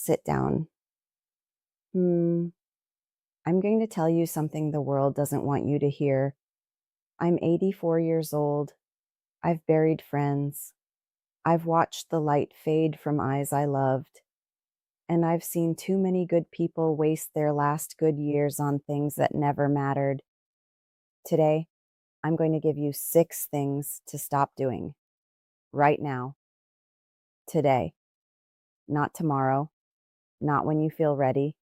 Sit down. I'm going to tell you something the world doesn't want you to hear. I'm 84 years old. I've buried friends. I've watched the light fade from eyes I loved. And I've seen too many good people waste their last good years on things that never mattered. Today, I'm going to give you 6 things to stop doing. Right now. Today. Not tomorrow. Not when you feel ready.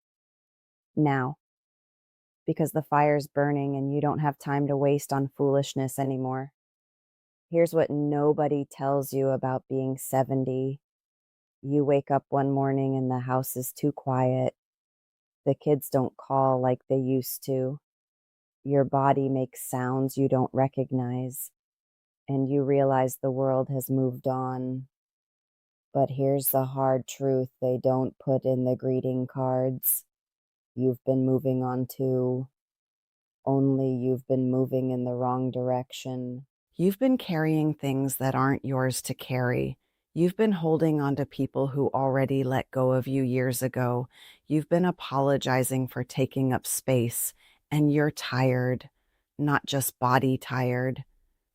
Now. Because the fire's burning and you don't have time to waste on foolishness anymore. Here's what nobody tells you about being 70. You wake up one morning and the house is too quiet. The kids don't call like they used to. Your body makes sounds you don't recognize, and you realize the world has moved on. But here's the hard truth they don't put in the greeting cards. You've been moving on too. Only you've been moving in the wrong direction. You've been carrying things that aren't yours to carry. You've been holding on to people who already let go of you years ago. You've been apologizing for taking up space, and you're tired. Not just body tired,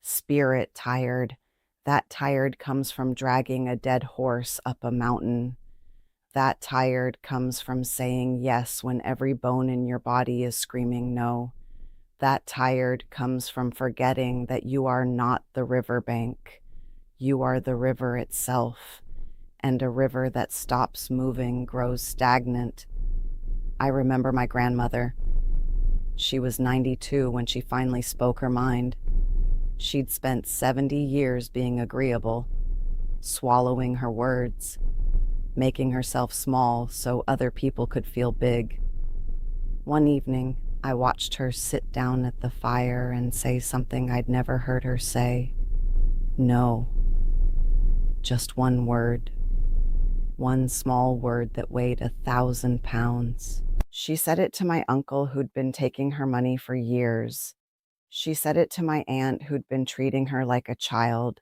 spirit tired. That tired comes from dragging a dead horse up a mountain. That tired comes from saying yes when every bone in your body is screaming no. That tired comes from forgetting that you are not the riverbank. You are the river itself, and a river that stops moving grows stagnant. I remember my grandmother. She was 92 when she finally spoke her mind. She'd spent 70 years being agreeable, swallowing her words, making herself small so other people could feel big. One evening, I watched her sit down at the fire and say something I'd never heard her say. No. Just one word. One small word that weighed 1,000 pounds. She said it to my uncle who'd been taking her money for years. She said it to my aunt who'd been treating her like a child.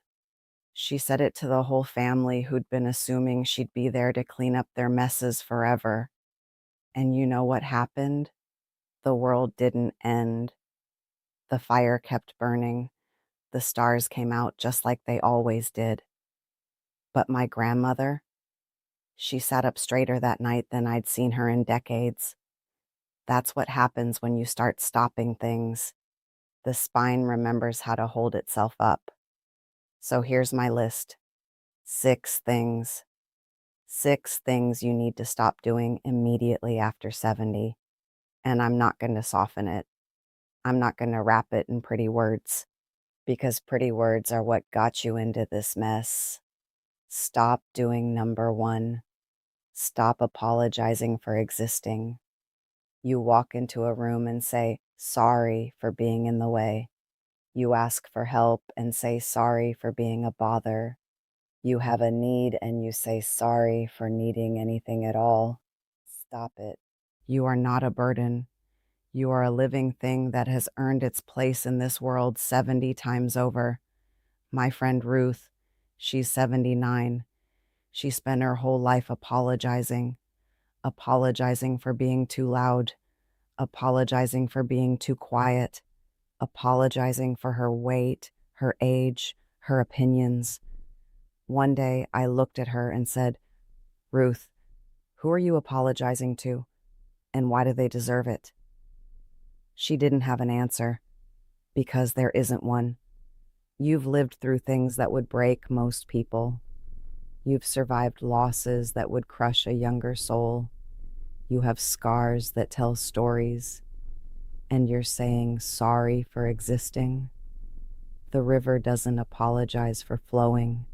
She said it to the whole family who'd been assuming she'd be there to clean up their messes forever. And you know what happened? The world didn't end. The fire kept burning. The stars came out just like they always did. But my grandmother, she sat up straighter that night than I'd seen her in decades. That's what happens when you start stopping things. The spine remembers how to hold itself up. So here's my list. 6 things. 6 things you need to stop doing immediately after 70. And I'm not going to soften it. I'm not going to wrap it in pretty words, because pretty words are what got you into this mess. Stop doing number 1. Stop apologizing for existing. You walk into a room and say, sorry for being in the way. You ask for help and say sorry for being a bother. You have a need and you say sorry for needing anything at all. Stop it. You are not a burden. You are a living thing that has earned its place in this world 70 times over. My friend Ruth, she's 79. She spent her whole life apologizing for being too loud, apologizing for being too quiet, apologizing for her weight, her age, her opinions. One day I looked at her and said, Ruth, who are you apologizing to, and why do they deserve it? She didn't have an answer, because there isn't one. You've lived through things that would break most people. You've survived losses that would crush a younger soul. You have scars that tell stories, and you're saying sorry for existing. The river doesn't apologize for flowing.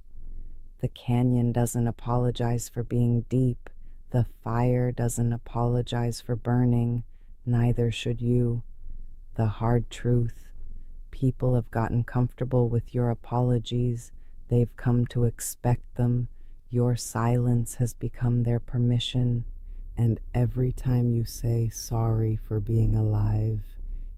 The canyon doesn't apologize for being deep. The fire doesn't apologize for burning. Neither should you. The hard truth. People have gotten comfortable with your apologies. They've come to expect them. Your silence has become their permission. And every time you say sorry for being alive,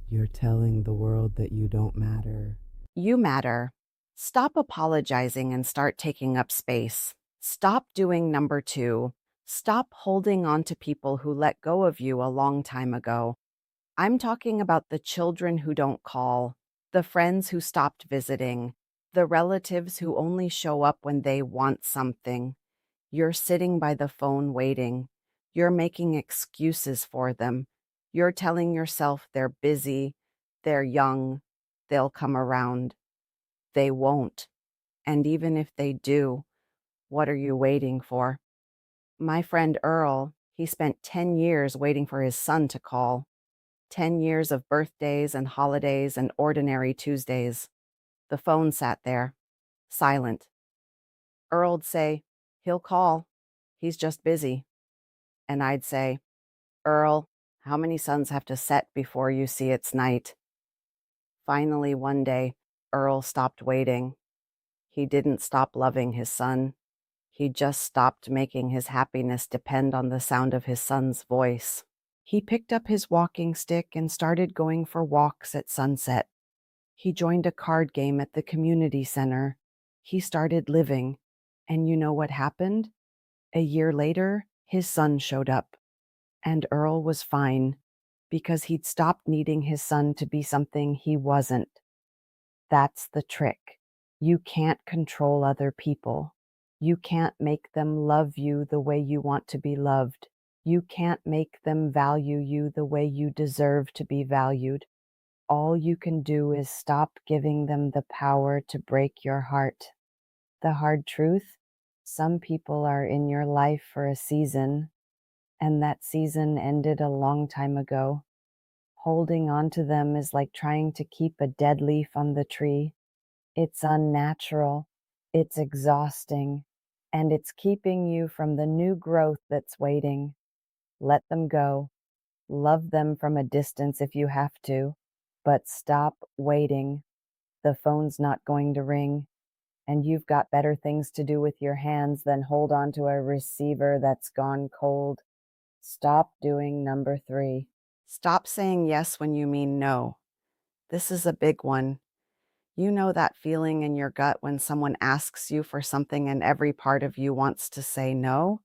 you're telling the world that you don't matter. You matter. Stop apologizing and start taking up space. Stop doing number 2. Stop holding on to people who let go of you a long time ago. I'm talking about the children who don't call, the friends who stopped visiting, the relatives who only show up when they want something. You're sitting by the phone waiting. You're making excuses for them. You're telling yourself they're busy, they're young, they'll come around. They won't. And even if they do, what are you waiting for? My friend Earl, he spent 10 years waiting for his son to call. 10 years of birthdays and holidays and ordinary Tuesdays. The phone sat there, silent. Earl'd say, "He'll call. He's just busy." And I'd say, "Earl, how many suns have to set before you see it's night?" Finally, one day, Earl stopped waiting. He didn't stop loving his son. He just stopped making his happiness depend on the sound of his son's voice. He picked up his walking stick and started going for walks at sunset. He joined a card game at the community center. He started living. And you know what happened? A year later, his son showed up. And Earl was fine because he'd stopped needing his son to be something he wasn't. That's the trick. You can't control other people. You can't make them love you the way you want to be loved. You can't make them value you the way you deserve to be valued. All you can do is stop giving them the power to break your heart. The hard truth, some people are in your life for a season, and that season ended a long time ago. Holding on to them is like trying to keep a dead leaf on the tree. It's unnatural, it's exhausting, and it's keeping you from the new growth that's waiting. Let them go. Love them from a distance if you have to, but stop waiting. The phone's not going to ring, and you've got better things to do with your hands than hold on to a receiver that's gone cold. Stop doing number 3. Stop saying yes when you mean no. This is a big one. You know that feeling in your gut when someone asks you for something and every part of you wants to say no,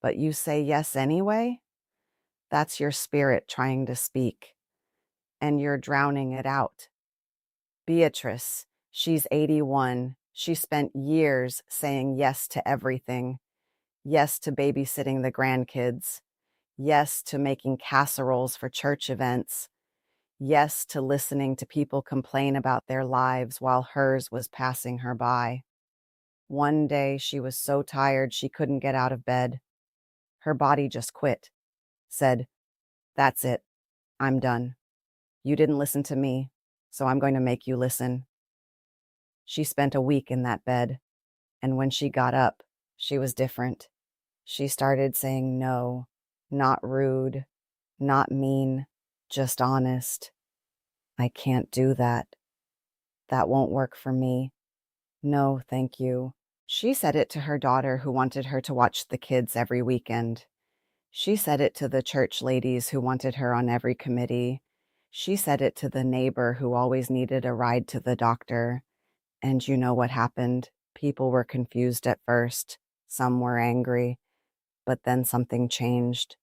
but you say yes anyway? That's your spirit trying to speak, and you're drowning it out. Beatrice, she's 81. She spent years saying yes to everything. Yes to babysitting the grandkids. Yes to making casseroles for church events. Yes to listening to people complain about their lives while hers was passing her by. One day she was so tired she couldn't get out of bed. Her body just quit, said, "That's it. I'm done. You didn't listen to me, so I'm going to make you listen." She spent a week in that bed, and when she got up, she was different. She started saying no, not rude, not mean, just honest. "I can't do that. That won't work for me. No, thank you." She said it to her daughter who wanted her to watch the kids every weekend. She said it to the church ladies who wanted her on every committee. She said it to the neighbor who always needed a ride to the doctor. And you know what happened? People were confused at first. Some were angry. But then something changed.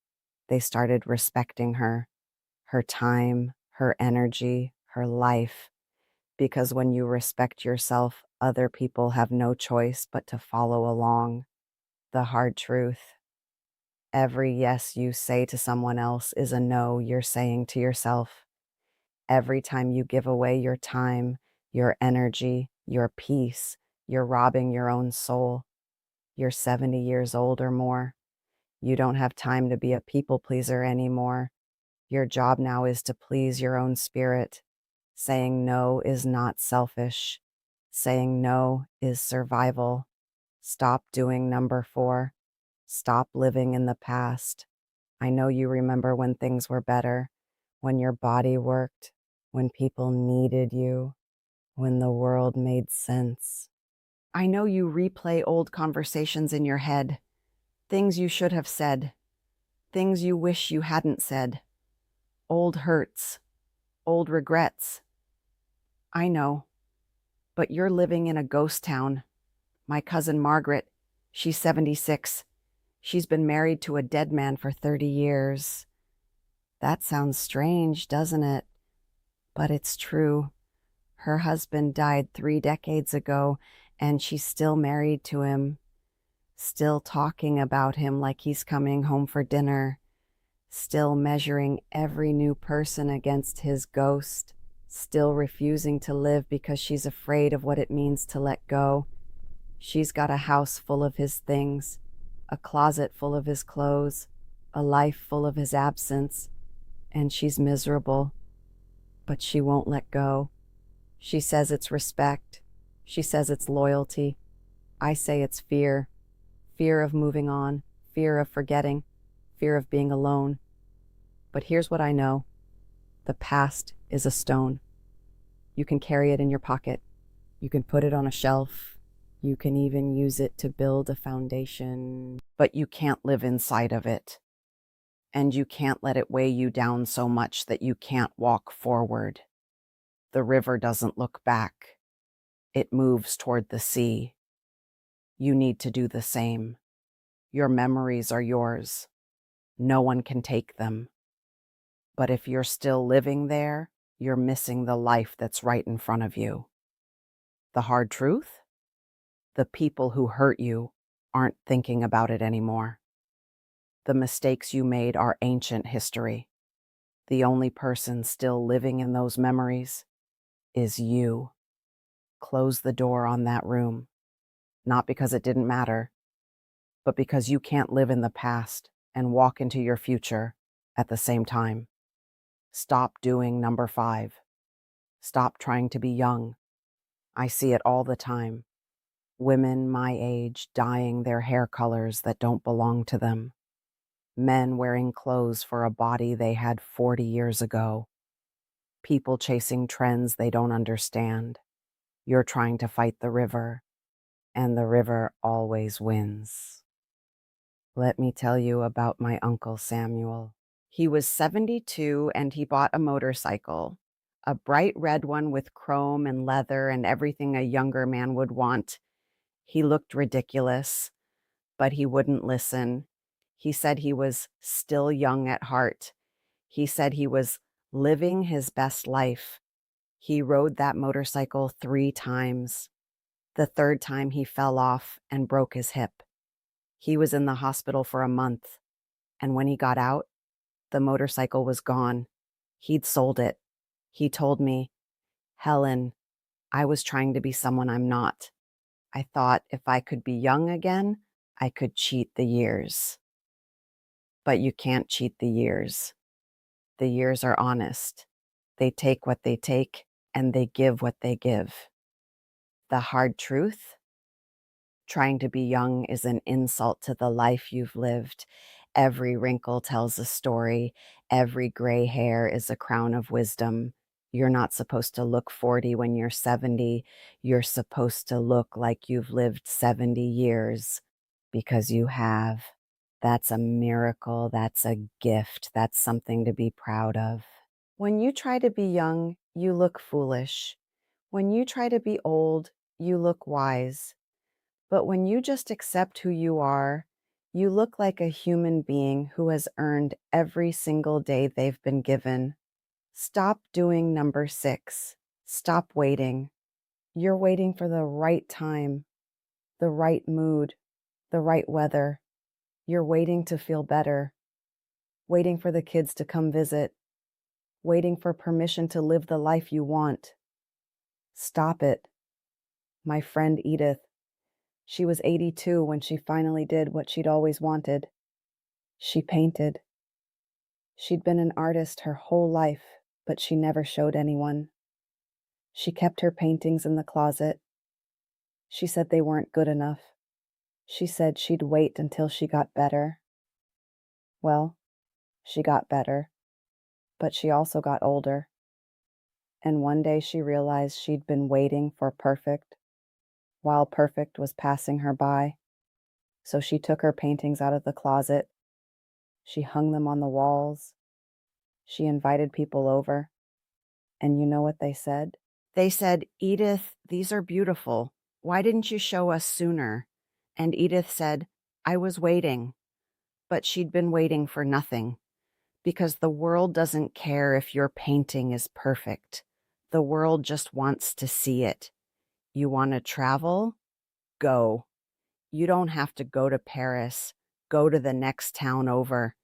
They started respecting her, her time, her energy, her life. Because when you respect yourself, other people have no choice but to follow along. The hard truth. Every yes you say to someone else is a no you're saying to yourself. Every time you give away your time, your energy, your peace, you're robbing your own soul. You're 70 years old or more. You don't have time to be a people pleaser anymore. Your job now is to please your own spirit. Saying no is not selfish. Saying no is survival. Stop doing number 4. Stop living in the past. I know you remember when things were better, when your body worked, when people needed you, when the world made sense. I know you replay old conversations in your head, things you should have said, things you wish you hadn't said, old hurts, old regrets. I know, but you're living in a ghost town. My cousin Margaret, she's 76. She's been married to a dead man for 30 years. That sounds strange, doesn't it? But it's true. Her husband died 3 decades ago, and she's still married to him, still talking about him like he's coming home for dinner, still measuring every new person against his ghost, still refusing to live because she's afraid of what it means to let go. She's got a house full of his things, a closet full of his clothes, a life full of his absence, and she's miserable. But she won't let go. She says it's respect. She says it's loyalty. I say it's fear. Fear of moving on, fear of forgetting, fear of being alone. But here's what I know. The past is a stone. You can carry it in your pocket. You can put it on a shelf. You can even use it to build a foundation. But you can't live inside of it. And you can't let it weigh you down so much that you can't walk forward. The river doesn't look back. It moves toward the sea. You need to do the same. Your memories are yours. No one can take them. But if you're still living there, you're missing the life that's right in front of you. The hard truth? The people who hurt you aren't thinking about it anymore. The mistakes you made are ancient history. The only person still living in those memories is you. Close the door on that room, not because it didn't matter, but because you can't live in the past and walk into your future at the same time. Stop doing number 5. Stop trying to be young. I see it all the time. Women my age dyeing their hair colors that don't belong to them. Men wearing clothes for a body they had 40 years ago. People chasing trends they don't understand. You're trying to fight the river, and the river always wins. Let me tell you about my Uncle Samuel. He was 72 and he bought a motorcycle, a bright red one with chrome and leather and everything a younger man would want. He looked ridiculous, but he wouldn't listen. He said he was still young at heart. He said he was living his best life. He rode that motorcycle 3 times. The 3rd time he fell off and broke his hip. He was in the hospital for a month, and when he got out, the motorcycle was gone. He'd sold it. He told me, "Helen, I was trying to be someone I'm not. I thought if I could be young again, I could cheat the years." But you can't cheat the years. The years are honest. They take what they take, and they give what they give. The hard truth? Trying to be young is an insult to the life you've lived. Every wrinkle tells a story. Every gray hair is a crown of wisdom. You're not supposed to look 40 when you're 70. You're supposed to look like you've lived 70 years, because you have. That's a miracle. That's a gift. That's something to be proud of. When you try to be young, you look foolish. When you try to be old, you look wise. But when you just accept who you are, you look like a human being who has earned every single day they've been given. Stop doing number 6. Stop waiting. You're waiting for the right time, the right mood, the right weather. You're waiting to feel better, waiting for the kids to come visit, waiting for permission to live the life you want. Stop it. My friend Edith, she was 82 when she finally did what she'd always wanted. She painted. She'd been an artist her whole life, but she never showed anyone. She kept her paintings in the closet. She said they weren't good enough. She said she'd wait until she got better. Well, she got better, but she also got older. And one day she realized she'd been waiting for perfect, while perfect was passing her by. So she took her paintings out of the closet. She hung them on the walls. She invited people over. And you know what they said? They said, "Edith, these are beautiful. Why didn't you show us sooner?" And Edith said, "I was waiting. but she'd been waiting for nothing, because the world doesn't care if your painting is perfect. The world just wants to see it. You want to travel? Go. You don't have to go to Paris. Go to the next town over.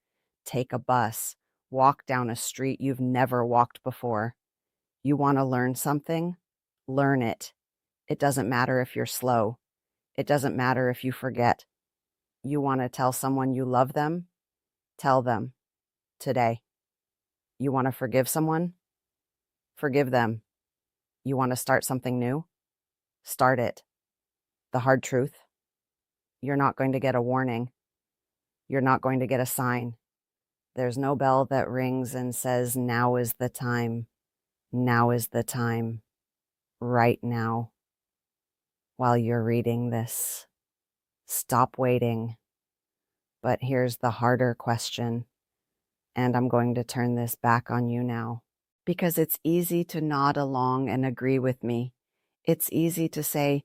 Take a bus. Walk down a street you've never walked before. You want to learn something? Learn it. It doesn't matter if you're slow. It doesn't matter if you forget. You want to tell someone you love them? Tell them today. You want to forgive someone? Forgive them. You want to start something new? Start it. The hard truth: you're not going to get a warning. You're not going to get a sign. There's no bell that rings and says, now is the time. Now is the time. Right now. While you're reading this, stop waiting. But here's the harder question, and I'm going to turn this back on you now, because it's easy to nod along and agree with me. It's easy to say,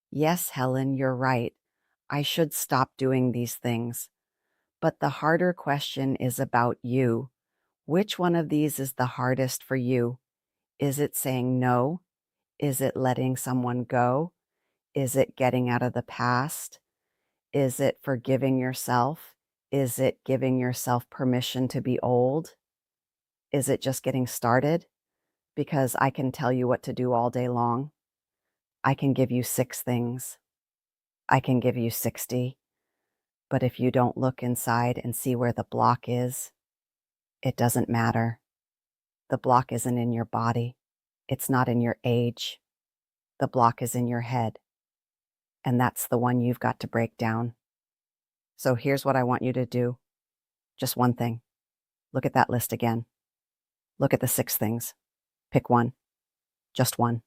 yes, Helen, you're right. I should stop doing these things. But the harder question is about you. Which one of these is the hardest for you? Is it saying no? Is it letting someone go? Is it getting out of the past? Is it forgiving yourself? Is it giving yourself permission to be old? Is it just getting started? Because I can tell you what to do all day long. I can give you 6 things. I can give you 60. But if you don't look inside and see where the block is, it doesn't matter. The block isn't in your body. It's not in your age. The block is in your head. And that's the one you've got to break down. So here's what I want you to do. Just one thing. Look at that list again. Look at the 6 things. Pick one. Just one.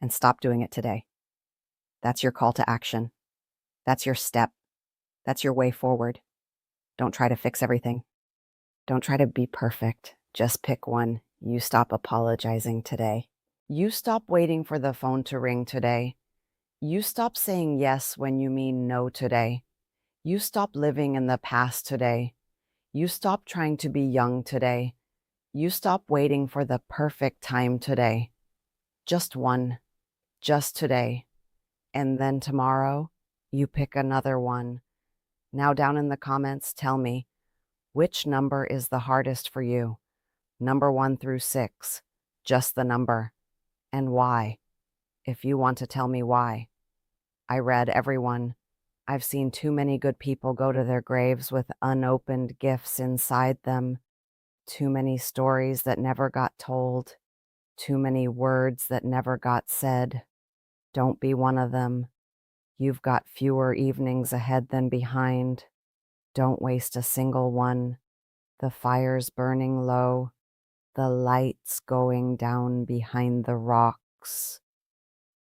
And stop doing it today. That's your call to action. That's your step. That's your way forward. Don't try to fix everything. Don't try to be perfect. Just pick one. You stop apologizing today. You stop waiting for the phone to ring today. You stop saying yes when you mean no today. You stop living in the past today. You stop trying to be young today. You stop waiting for the perfect time today. Just one. Just today. And then tomorrow, you pick another one. Now down in the comments, tell me, which number is the hardest for you? Number 1 through 6. Just the number. And why? If you want to tell me why. I read everyone. I've seen too many good people go to their graves with unopened gifts inside them. Too many stories that never got told. Too many words that never got said. Don't be one of them. You've got fewer evenings ahead than behind. Don't waste a single one. The fire's burning low. The light's going down behind the rocks.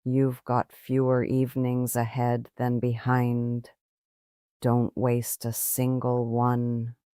You've got fewer evenings ahead than behind. Don't waste a single one.